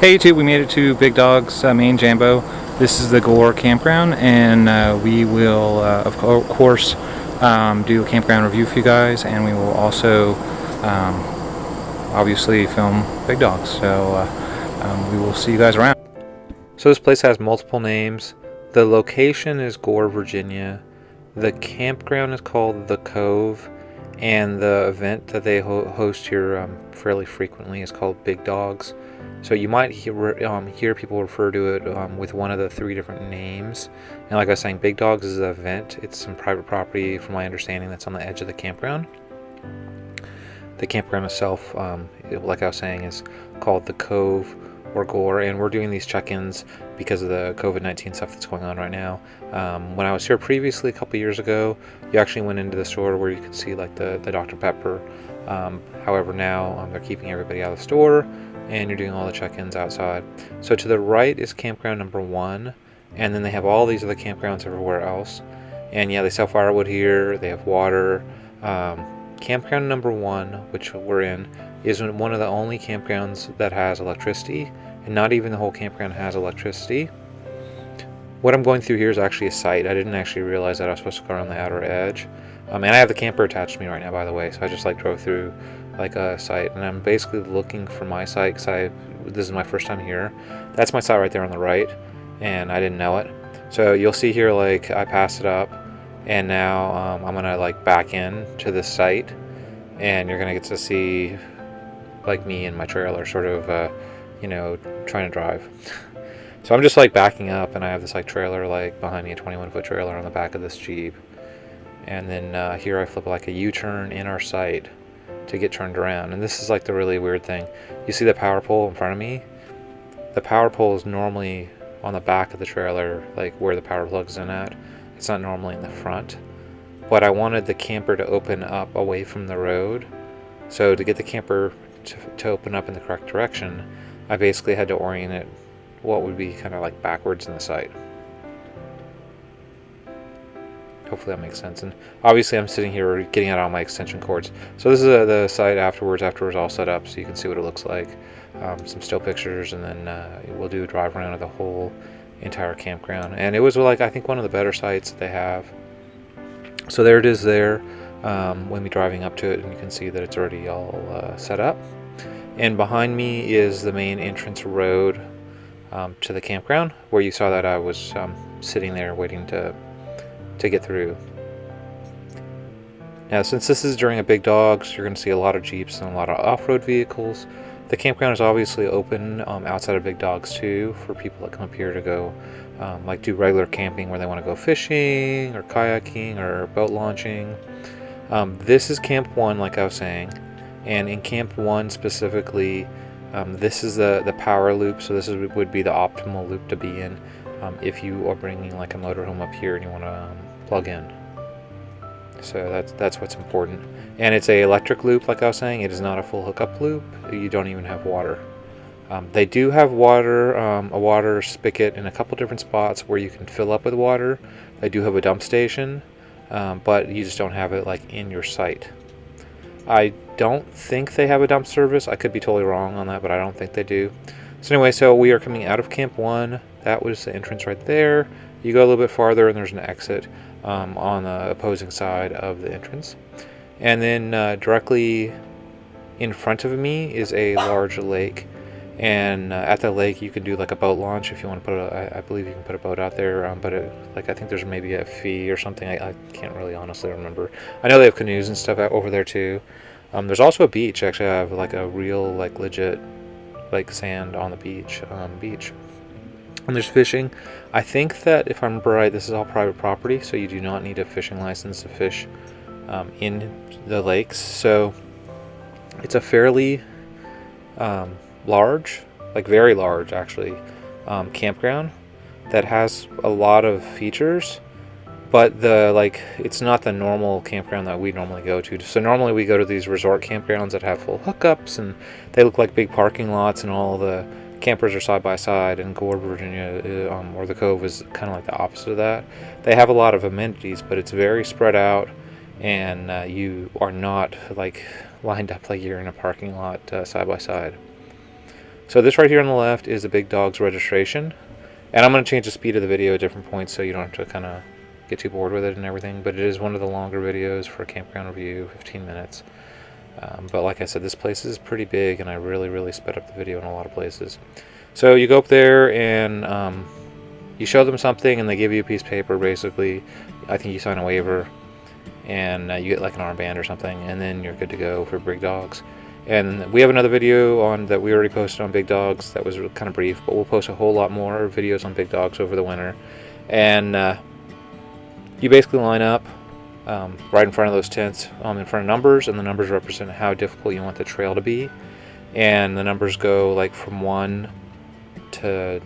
Hey YouTube, we made it to Big Dog's main Jambo. This is the Gore Campground, and we will, of course, do a campground review for you guys, and we will also, obviously, film Big Dogs. So we will see you guys around. So this place has multiple names. The location is Gore, Virginia. The campground is called the Cove, and the event that they host here fairly frequently is called Big Dogs. So you might hear people refer to it with one of the three different names. And like I was saying, Big Dogs is an event. It's some private property, from my understanding, that's on the edge of the campground. The campground itself, like I was saying, is called the Cove Gore, and we're doing these check-ins because of the COVID-19 stuff that's going on right now. When I was here previously, a couple years ago, you actually went into the store where you could see like the Dr. Pepper. However, now they're keeping everybody out of the store, and you're doing all the check-ins outside. So to the right is campground number 1, and then they have all these other campgrounds everywhere else. And yeah, they sell firewood here, they have water. Campground number 1, which we're in, is one of the only campgrounds that has electricity, and not even the whole campground has electricity. What I'm going through here is actually a site. I didn't actually realize that I was supposed to go around the outer edge. And I have the camper attached to me right now, by the way, so I just drove through like a site, and I'm basically looking for my site because this is my first time here. That's my site right there on the right, and I didn't know it. So you'll see here, like, I passed it up, and now I'm gonna back in to this site, and you're gonna get to see like me and my trailer sort of trying to drive. So I'm just backing up, and I have this trailer behind me, a 21-foot trailer on the back of this Jeep. And then here I flip a U-turn in our site to get turned around. And this is the really weird thing. You see the power pole in front of me? The power pole is normally on the back of the trailer, where the power plug's in at. It's not normally in the front. But I wanted the camper to open up away from the road. So to get the camper to open up in the correct direction, I basically had to orient it what would be kind of backwards in the site. Hopefully that makes sense. And obviously I'm sitting here getting out all my extension cords. So this is the site afterwards it's all set up, so you can see what it looks like. Some still pictures, and then we'll do a drive around of the whole entire campground. And it was I think one of the better sites that they have. So there it is there. When we're driving up to it, and you can see that it's already all set up. And behind me is the main entrance road to the campground, where you saw that I was sitting there waiting to get through. Now, since this is during a Big Dogs, you're going to see a lot of Jeeps and a lot of off-road vehicles. The campground is obviously open outside of Big Dogs too, for people that come up here to go do regular camping, where they want to go fishing or kayaking or boat launching. This is Camp 1, like I was saying, and in Camp 1 specifically, this is the power loop, so this would be the optimal loop to be in if you are bringing a motorhome up here and you want to plug in. So that's what's important. And it's a electric loop, like I was saying. It is not a full hookup loop. You don't even have water. They do have water, a water spigot in a couple different spots where you can fill up with water. They do have a dump station, but you just don't have it in your site. I don't think they have a dump service. I could be totally wrong on that, but I don't think they do. So anyway, so we are coming out of Camp 1. That was the entrance right there. You go a little bit farther, and there's an exit on the opposing side of the entrance. And then directly in front of me is a large lake. And at the lake, you can do a boat launch if you want to put I believe you can put a boat out there, but I think there's maybe a fee or something. I can't really honestly remember. I know they have canoes and stuff over there too. There's also a beach. Actually, I have a real legit sand on the beach. And there's fishing. I think that if I remember right, this is all private property, so you do not need a fishing license to fish in the lakes. So it's a fairly large, very large actually, campground that has a lot of features, but it's not the normal campground that we normally go to. So normally we go to these resort campgrounds that have full hookups, and they look like big parking lots, and all the campers are side by side. And Gore, Virginia, or the Cove, is kind of the opposite of that. They have a lot of amenities, but it's very spread out, and you are not lined up like you're in a parking lot side by side. So this right here on the left is the big dog's registration. And I'm going to change the speed of the video at different points so you don't have to kind of get too bored with it and everything. But it is one of the longer videos for a campground review, 15 minutes. But like I said, this place is pretty big, and I really sped up the video in a lot of places. So you go up there and you show them something, and they give you a piece of paper, basically. I think you sign a waiver, and you get like an armband or something, and then you're good to go for big dogs. And we have another video on that we already posted on big dogs that was kind of brief, but we'll post a whole lot more videos on big dogs over the winter. And you basically line up right in front of those tents, in front of numbers, and the numbers represent how difficult you want the trail to be. And the numbers go like from 1 to,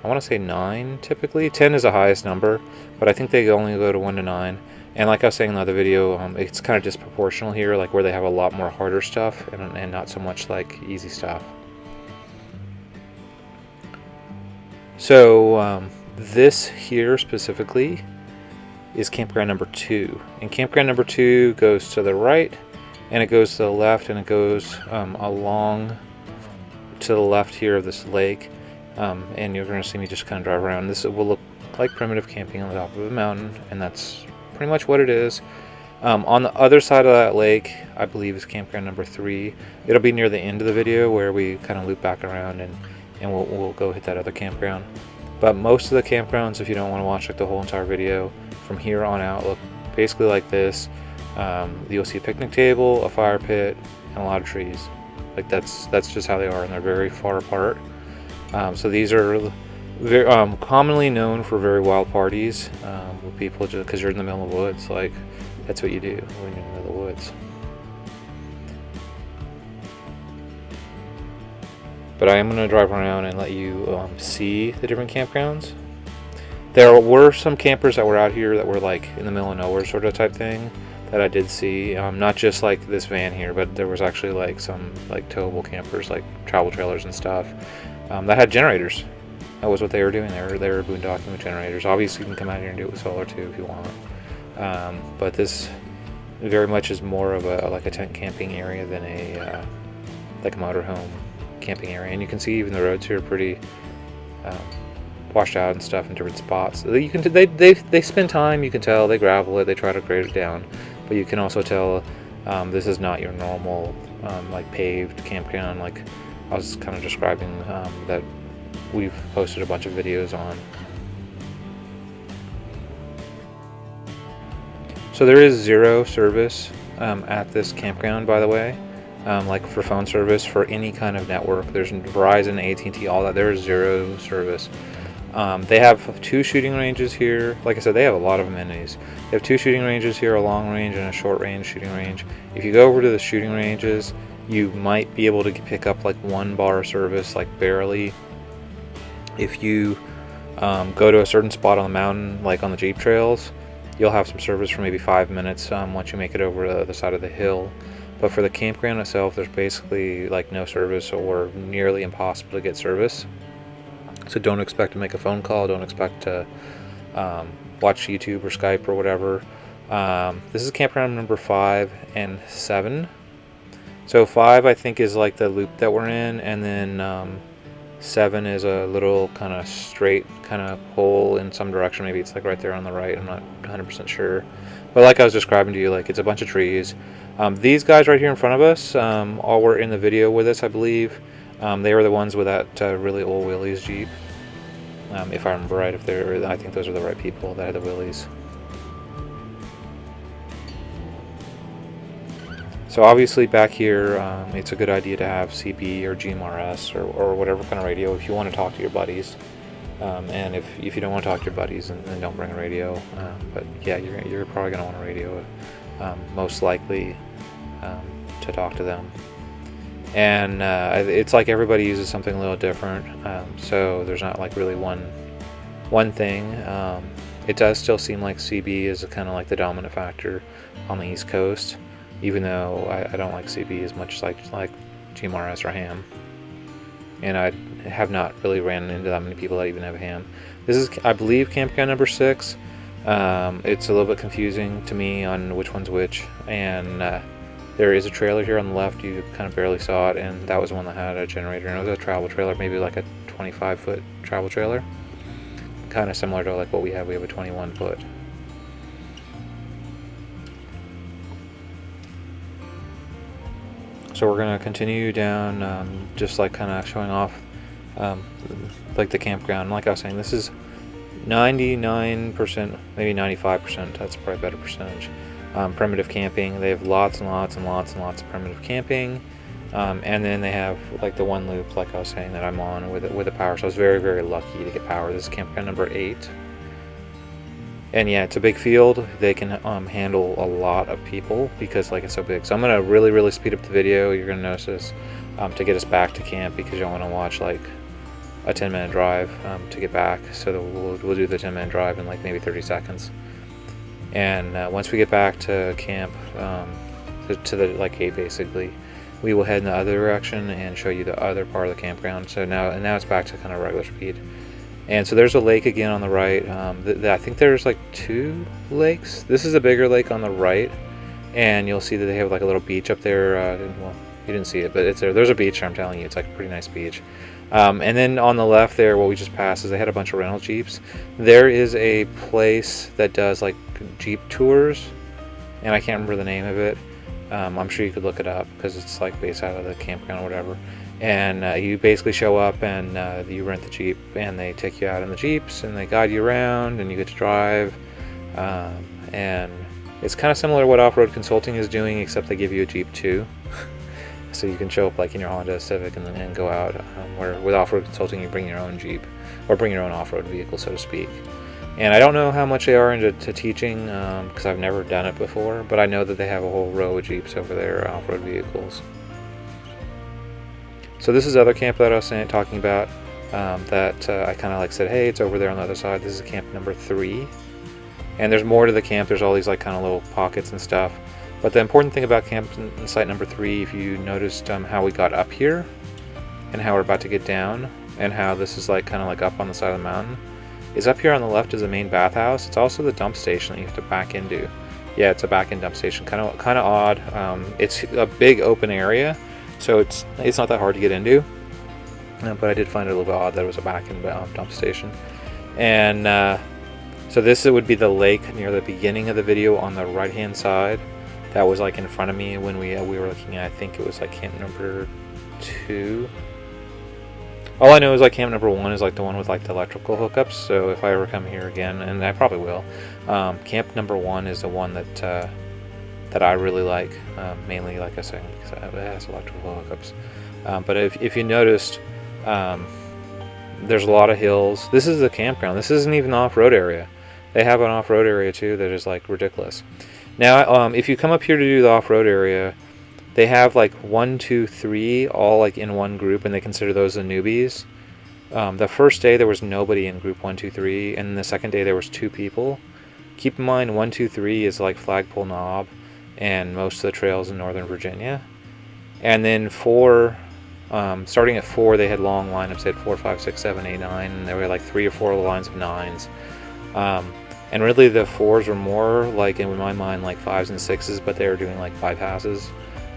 I want to say 9 typically. 10 is the highest number, but I think they only go to 1 to 9. And like I was saying in the other video, it's kind of disproportional here, like where they have a lot more harder stuff and not so much like easy stuff. So this here specifically is campground number 2. And campground number 2 goes to the right, and it goes to the left, and it goes along to the left here of this lake. And you're going to see me just kind of drive around. This will look like primitive camping on the top of a mountain, and that's pretty much what it is. On the other side of that lake, I believe, is campground number 3. It'll be near the end of the video where we kind of loop back around and we'll go hit that other campground. But most of the campgrounds, if you don't want to watch like the whole entire video, from here on out look basically like this. You'll see a picnic table, a fire pit, and a lot of trees. Like that's just how they are, and they're very far apart. So these are very commonly known for very wild parties with people, just because you're in the middle of the woods. Like that's what you do when you're in the middle of the woods. But I am going to drive around and let you see the different campgrounds. There were some campers that were out here that were like in the middle of nowhere sort of type thing that I did see. Not just like this van here, but there was actually like some like towable campers, like travel trailers and stuff, that had generators. That was what they were doing. They were boondocking with generators. Obviously, you can come out here and do it with solar too if you want. But this very much is more of a tent camping area than a like a motorhome camping area. And you can see even the roads here are pretty washed out and stuff in different spots. You can they spend time. You can tell they gravel it. They try to grade it down, but you can also tell this is not your normal like paved campground. Like I was kind of describing that we've posted a bunch of videos on. So there is 0 service at this campground, by the way. Like for phone service for any kind of network. There's Verizon, AT&T, all that. There is 0 service. They have 2 shooting ranges here. Like I said, they have a lot of amenities. They have 2 shooting ranges here, a long range and a short range shooting range. If you go over to the shooting ranges, you might be able to pick up like 1 bar service, like barely. If you go to a certain spot on the mountain, like on the Jeep trails, you'll have some service for maybe 5 minutes once you make it over to the side of the hill. But for the campground itself, there's basically like no service or nearly impossible to get service. So don't expect to make a phone call. Don't expect to watch YouTube or Skype or whatever. This is campground number 5 and 7. So 5, I think, is like the loop that we're in, and then 7 is a little kind of straight kind of hole in some direction. Maybe it's like right there on the right. I'm not 100% sure. But like I was describing to you, like it's a bunch of trees. These guys right here in front of us all were in the video with us, I believe. They were the ones with that really old Willys Jeep. If I remember right, I think those are the right people that had the Willys. So obviously back here, it's a good idea to have CB or GMRS or whatever kind of radio if you want to talk to your buddies. And if you don't want to talk to your buddies, then don't bring a radio. But yeah, you're probably going to want a radio, most likely, to talk to them. And it's like everybody uses something a little different, so there's not like really one thing. It does still seem like CB is kind of like the dominant factor on the East Coast, even though I don't like CB as much as like GMRS or ham. And I have not really ran into that many people that even have ham. This is, I believe, campground number 6. It's a little bit confusing to me on which one's which, and There is a trailer here on the left, you kind of barely saw it, and that was one that had a generator, and it was a travel trailer, maybe like a 25-foot travel trailer. Kind of similar to like what we have a 21-foot. So we're going to continue down, just like kind of showing off like the campground. Like I was saying, this is 99%, maybe 95%, that's probably a better percentage. Primitive camping. They have lots and lots and lots and lots of primitive camping. And then they have like the one loop, like I was saying, that I'm on with the power. So I was very, very lucky to get power. This is campground number 8. And yeah, it's a big field. They can handle a lot of people because like it's so big. So I'm gonna really, really speed up the video. You're gonna notice this to get us back to camp, because y'all want to watch like a 10-minute drive to get back. So we'll do the 10-minute drive in like maybe 30 seconds. And once we get back to camp, to the like gate basically, we will head in the other direction and show you the other part of the campground. So now it's back to kind of regular speed. And so there's a lake again on the right. I think there's like 2 lakes. This is a bigger lake on the right, and you'll see that they have like a little beach up there. Well, you didn't see it, but it's there. There's a beach there, I'm telling you. It's like a pretty nice beach. And then on the left there, what we just passed, is they had a bunch of rental Jeeps. There is a place that does like Jeep tours, and I can't remember the name of it. I'm sure you could look it up because it's like based out of the campground or whatever. And you basically show up and you rent the Jeep, and they take you out in the Jeeps and they guide you around and you get to drive. And it's kind of similar to what Off-Road Consulting is doing, except they give you a Jeep too. So you can show up like in your Honda Civic and go out, where with Off-Road Consulting you bring your own Jeep, or bring your own off-road vehicle, so to speak. And I don't know how much they are into teaching, because I've never done it before, but I know that they have a whole row of Jeeps over there, off-road vehicles. So this is other camp that I was talking about, that I kind of like said, hey, it's over there on the other side. This is camp number 3. And there's more to the camp. There's all these like kind of little pockets and stuff. But the important thing about camp site number 3, if you noticed how we got up here and how we're about to get down, and how this is like kind of like up on the side of the mountain, is up here on the left is the main bathhouse. It's also the dump station that you have to back into. Yeah, it's a back-end dump station. Kind of odd. It's a big open area, so it's not that hard to get into. But I did find it a little bit odd that it was a back-end dump station. And so this would be the lake near the beginning of the video on the right-hand side. That was like in front of me when we were looking at, I think it was like camp number 2. All I know is like camp number 1 is like the one with like the electrical hookups. So if I ever come here again, and I probably will, camp number 1 is the one that I really like, mainly like I said, because it has electrical hookups. But if you noticed, there's a lot of hills. This is the campground. This isn't even the off-road area. They have an off-road area too that is like ridiculous. Now, if you come up here to do the off-road area, they have like 1, 2, 3 all like in one group, and they consider those the newbies. The first day there was nobody in group 1, 2, 3, and the second day there was 2 people. Keep in mind 1, 2, 3 is like Flagpole Knob and most of the trails in Northern Virginia. And then 4, starting at 4, they had long lineups. They had 4, 5, 6, 7, 8, 9, and there were like 3 or 4 lines of 9s. And really the 4s were more like, in my mind, like 5s and 6s, but they were doing like bypasses.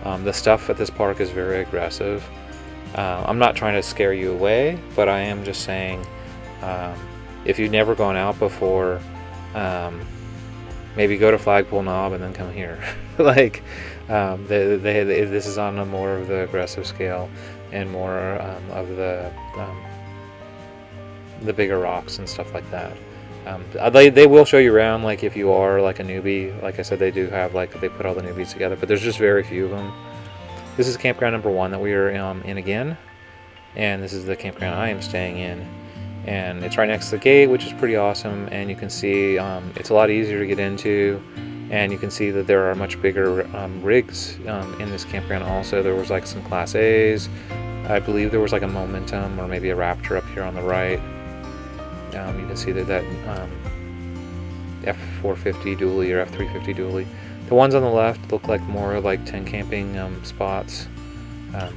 The stuff at this park is very aggressive. I'm not trying to scare you away, but I am just saying, if you've never gone out before, maybe go to Flagpole Knob and then come here. Like, this is on a more of the aggressive scale, and more of the bigger rocks and stuff like that. They will show you around, like if you are like a newbie. Like I said, they do have like, they put all the newbies together, but there's just very few of them. This is campground number 1 that we are in again, and this is the campground I am staying in, and it's right next to the gate, which is pretty awesome. And you can see it's a lot easier to get into, and you can see that there are much bigger rigs in this campground. Also, there was like some Class A's. I believe there was like a Momentum or maybe a Raptor up here on the right. You can see that F450 dually or F350 dually. The ones on the left look like more like tent camping spots,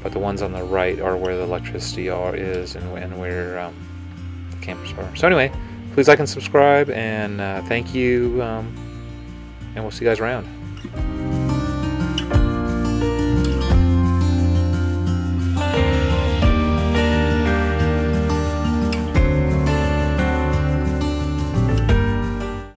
but the ones on the right are where the electricity is and where the campers are. So anyway, please like and subscribe, and thank you, and we'll see you guys around.